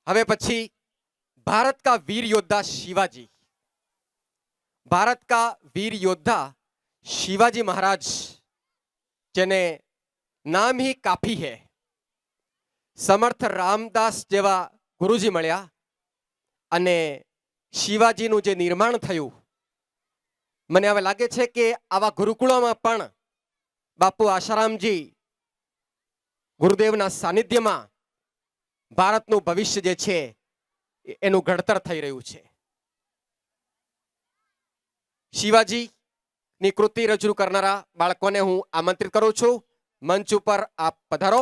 હવે પછી भारत का वीर योद्धा शिवाजी, भारत का वीर योद्धा शिवाजी महाराज जेने नाम ही काफी है, समर्थ रामदास जेवा गुरुजी मळ्या अने शिवाजीनुं जे निर्माण थयुं, मने हवे लागे छे के आवा गुरुकुळोमां पण बापू आशारामजी गुरुदेवना सानिध्यमां भारतनुं भविष्य जे छे एनु घड़तर थई रह्युं छे। शिवाजी नी कृति रजू करनारा बाळकोने हूँ आमंत्रित करूं छुं। मंच पर आप पधारो।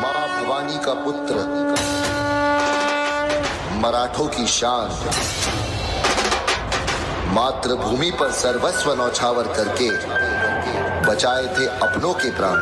मां भवानी का पुत्र, मराठों की शान, मातृभूमि पर सर्वस्व नौछावर करके बचाए थे अपनों के प्राण।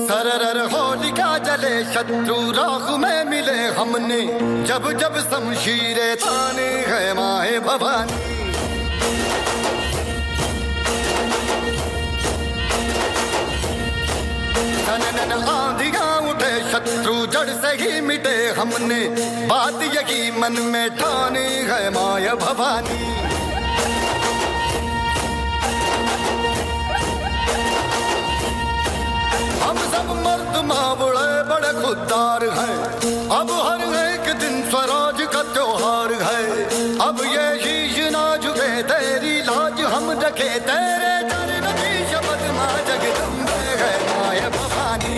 सरर होलिका जले शत्रु राख में मिले हमने, जब जब शमशीरें ताने है माए भवानी। नन आंधियां उठे शत्रु जड़ से ही मिटे हमने, बात यही मन में ठाने है माया भवानी। हम सब मर्द मावड़े बड़े खुददार हैं, अब हर एक दिन स्वराज का त्योहार है। अब ये शीश ना झुके तेरी लाज हम रखे, तेरे चरण की शपथ मां जगदम्बे है माया भवानी।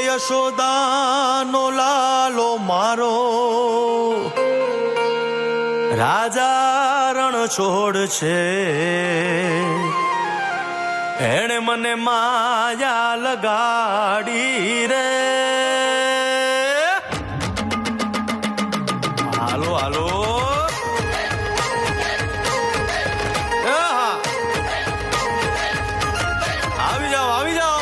યશોદાનો લાલો મારો, રાજા રણ છોડ છે, એણે મને માયા લગાડી રે। હાલો હાલો આવી જાઓ આવી જાઓ।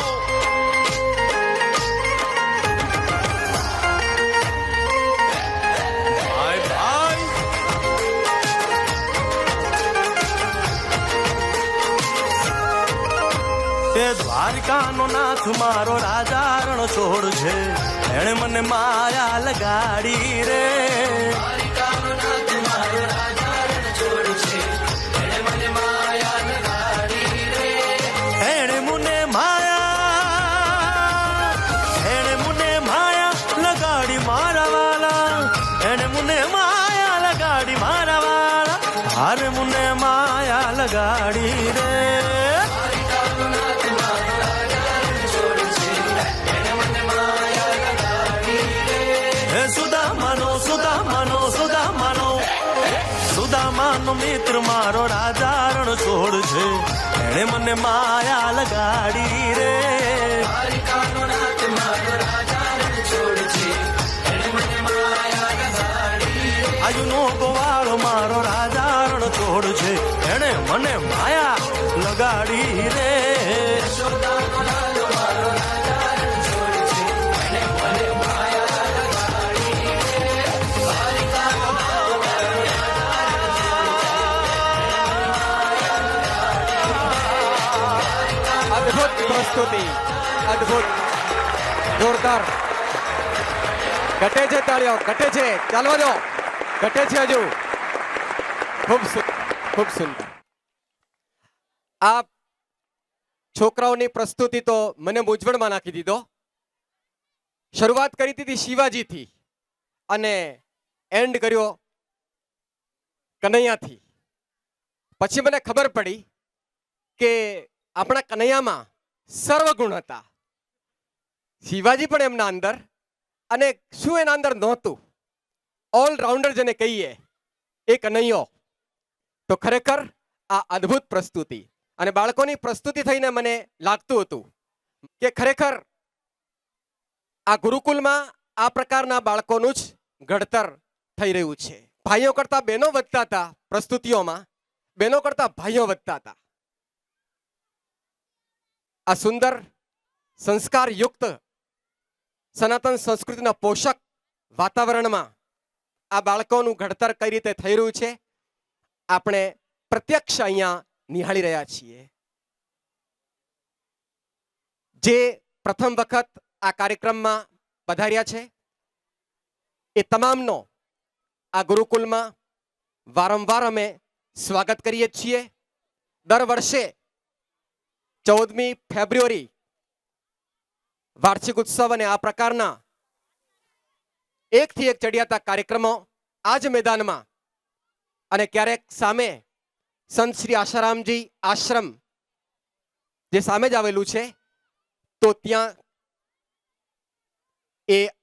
દ્વારિકાનો નાથ મારો રાજા રણ છોડ છે, એણે મને માયા લગાડી રે। દ્વારિકાનો નાથ મારો રાજા રણ છોડ છે, એણે મને માયા લગાડી રે। એણે મને માયા લગાડી મારા વાલા, એણે મને માયા લગાડી મારા વાલા, હારે મને માયા લગાડી રે। મારો રાજા રણ છોડ છે, એણે મને માયા લગાડી રે. દ્વારિકાનો નાથ મારો રાજા રણ છોડ છે, એણે મને માયા લગાડી રે. આજનો ગોવાળ મારો રાજા રણ છોડ છે, એણે મને માયા લગાડી રે. યશોદાનો લાલ મારો રાજા રણ છોડ છે, એણે મને માયા લગાડી રે. દ્વારિકાનો નાથ મારો અદ્ભુત પ્રસ્તુતિ, અદ્ભુત, જોરદાર. ઘટે છે તાળીઓ, ઘટે છે, ચાલવા દો, ઘટે છે હજુ. ખૂબ સુંદર. આ છોકરાઓની પ્રસ્તુતિ તો મને મૂંઝવણમાં નાખી દીધો. શરૂઆત કરી હતી શિવાજીથી અને એન્ડ કર્યો કનૈયાથી. પછી મને ખબર પડી કે આપણા કનૈયામાં સર્વગુણ હતા. શિવાજી પણ એમના અંદર, અને શું એના અંદર નહોતું, ઓલરાઉન્ડર જેને કહીએ એ કનૈયો. તો ખરેખર આ અદ્ભુત પ્રસ્તુતિ, અને બાળકોની પ્રસ્તુતિ થઈને મને લાગતું હતું કે ખરેખર આ ગુરુકુલમાં આ પ્રકારના બાળકોનું જ ઘડતર થઈ રહ્યું છે. ભાઈઓ કરતા બહેનો વધતા હતા પ્રસ્તુતિઓમાં, બહેનો કરતા ભાઈઓ વધતા હતા. આ સુંદર સંસ્કારયુક્ત સનાતન સંસ્કૃતિના પોષક વાતાવરણમાં આ બાળકોનું ઘડતર કઈ રીતે થઈ રહ્યું છે આપણે પ્રત્યક્ષ અહીંયા નિહાળી રહ્યા છીએ. જે પ્રથમ વખત આ કાર્યક્રમમાં પધાર્યા છે એ તમામનો આ ગુરુકુલમાં વારંવાર અમે સ્વાગત કરીએ છીએ. દર વર્ષે 14મી ફેબ્રુઆરી વાર્ષિક ઉત્સવ અને આ પ્રકારના એકથી એક ચડિયાતા કાર્યક્રમો આ જ મેદાનમાં, અને ક્યારેક સામે સંત શ્રી આશારામજી આશ્રમ જે સામે જ આવેલું છે તો ત્યાં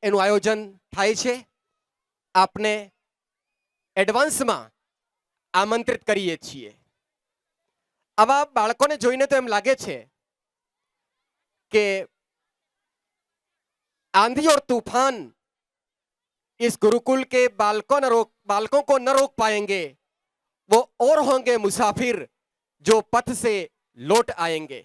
એનું આયોજન થાય છે. આપને એડવાન્સમાં આમંત્રિત કરીએ છીએ. આવા બાળકોને જોઈને તો એમ લાગે છે कि आंधी और तूफान इस गुरुकुल के बालकों को न रोक पाएंगे, वो और होंगे मुसाफिर जो पथ से लौट आएंगे.